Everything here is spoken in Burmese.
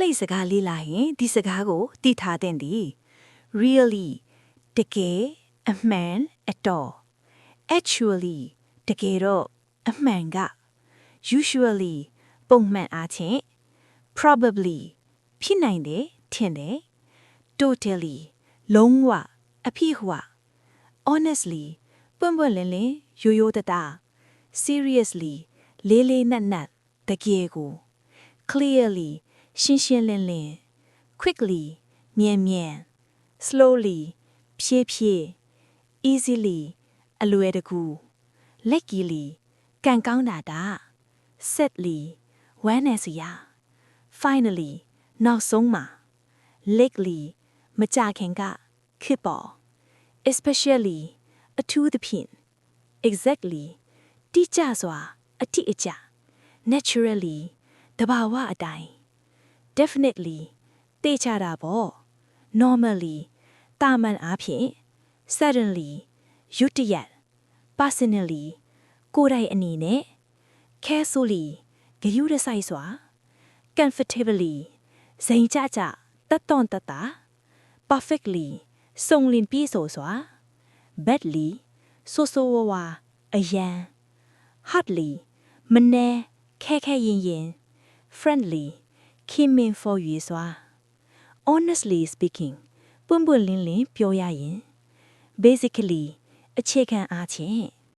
လိတ်စကားလေးလာရင်ဒီစကားကိုတည်ထားတဲ့သည် really တကယ်အမှန်အတော် actually တကယ်တော့အမှန်က usually ပုံမှန်အားဖြင့် probably ဖြစ်နိုင်တယ်ထင်တယ် totally လုံးဝအပြည့်အဝ honestly ပွင့်ပွင့်လင်းလင်းရိုးရိုးသားသား seriously လေးလေးနက်နက်တကယ်ကို clearly ရှင်းရှင်းလင်းလင်း quickly မြန်မြန် slowly ဖြည်းဖြည်း easily အလွယ်တကူ luckily ကံကောင်းတာဒါ sadly ဝမ်းနည်းစရာ finally နောက်ဆုံးမှာ lately မကြခင်ကခေတ်ပေါ် especially အထူးသဖြင့် exactly တိကျစွာအတိအကျ naturally တဘာဝအတိုင်း definitely တေချာတာပေါ့ normally တာမန်အားဖြင့် suddenly ရုတ်တရက် personally ကိုယ်တိုင်အနေနဲ့ carefully ဂရုတစိုက်စွာ comfortably ဇိမ်ချချတတ်တွန်တတ်တာ perfectly စုံလင်ပြည့်စုံစွာ badly ဆိုးဆိုးဝါးဝါအယံ hardly မနှဲခဲခဲရင်ရင် friendly ခင်မင် for ရွေစွာ honestly speaking ပွင့်ပွင့်လင်းလင်းပြောရရင် basically အခြေခံအားဖြင့်